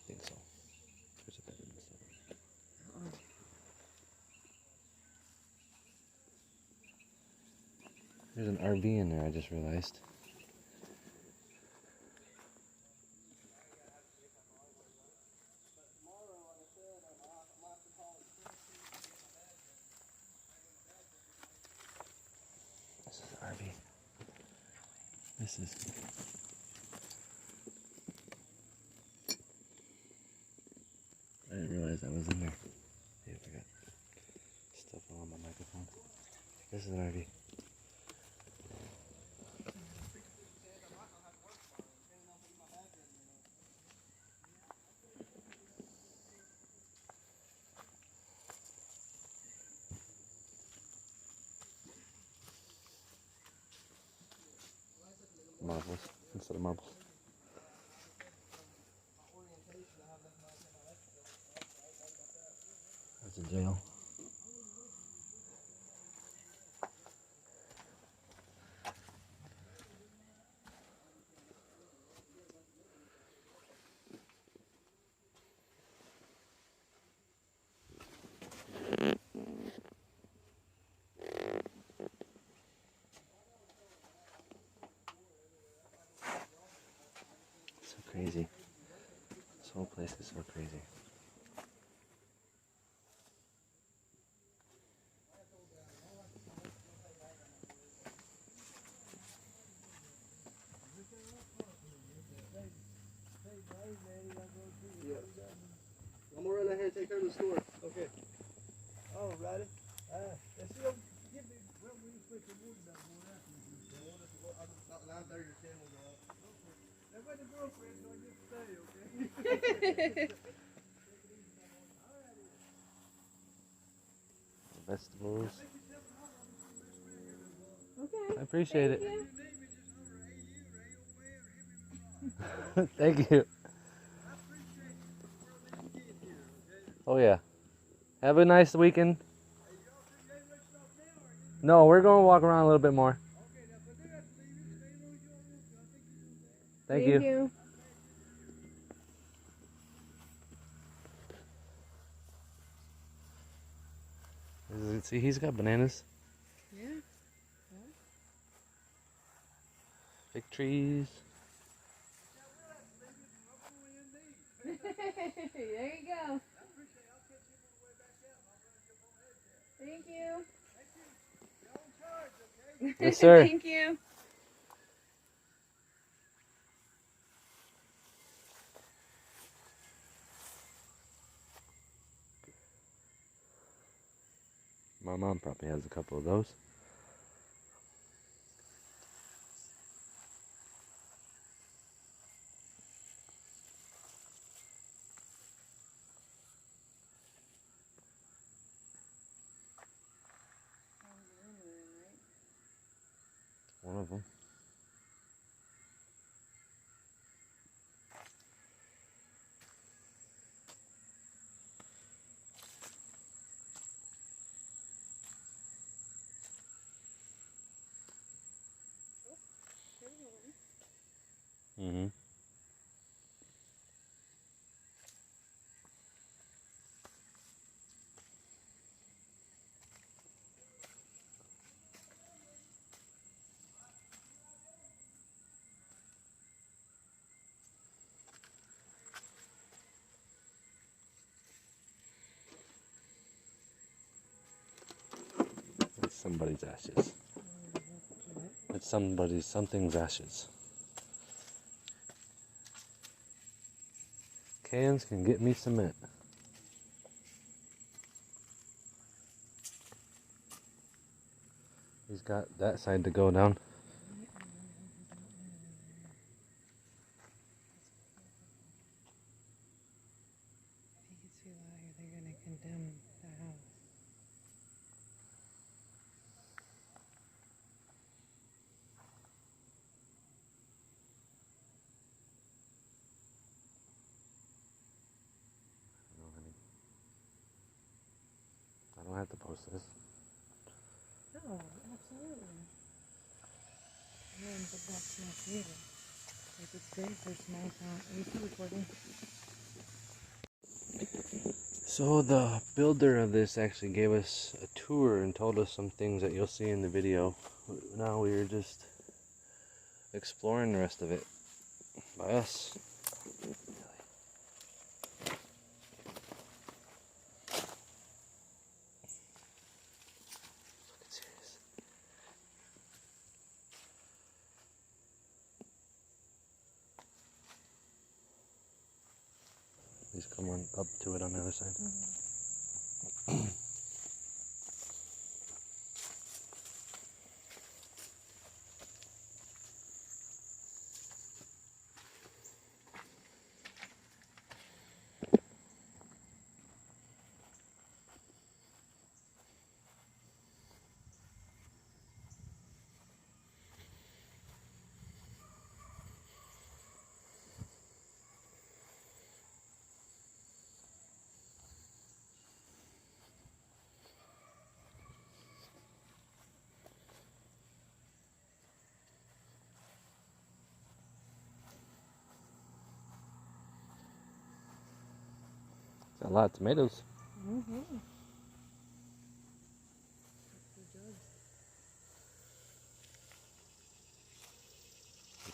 think so. There's a bed in this one. There's an RV in there, I just realized. This is an RV. This is... I didn't realize that was in there. Yeah, I forgot. Stuff on my microphone. This is an RV. Marbles instead of marbles. That's a jail. So crazy. This whole place is so crazy. I'm gonna run ahead and take care of the store. Okay. All righty. Let's see. Give me. Well, we just put the wood down more after About 9:30 your can will go up. Okay. Now where the girlfriend's gonna get to stay, okay? Vegetables. Okay. I appreciate Thank it. you. Thank you. Oh yeah. Have a nice weekend. No, we're going to walk around a little bit more. Thank you. See, he's got bananas. Yeah. Fig trees. There you go. Thank you. Yes, sir. Thank you. My mom probably has a couple of those. One of them. Mm-hmm. That's somebody's ashes. It's something's ashes. Cans can get me cement. He's got that side to go down. If he gets too loud here, they're going to condemn the house. No, honey. I don't have to post this. Oh, absolutely. Yeah, but that's not favorite. Like it's great for small town. Are you still recording? So the builder of this actually gave us a tour and told us some things that you'll see in the video. Now we are just exploring the rest of it by us. Please come on up to it on the other side. A lot of tomatoes.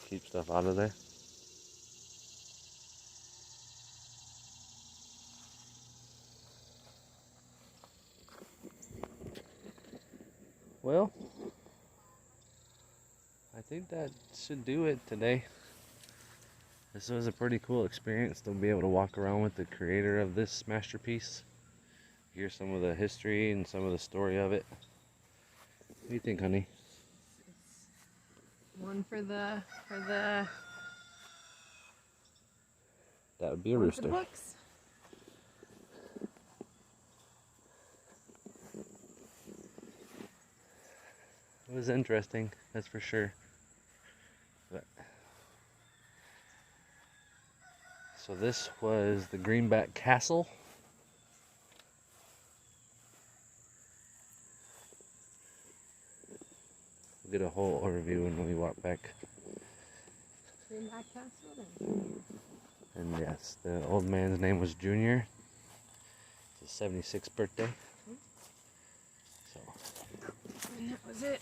Keep stuff out of there. Well, I think that should do it today. This was a pretty cool experience to be able to walk around with the creator of this masterpiece. Hear some of the history and some of the story of it. What do you think, honey? One for the That would be a one for the rooster. books. It was interesting, that's for sure. But, so this was the Greenback Castle. We'll get a whole overview when we walk back. Greenback Castle. And yes, the old man's name was Junior. It's his 76th birthday. So. And that was it.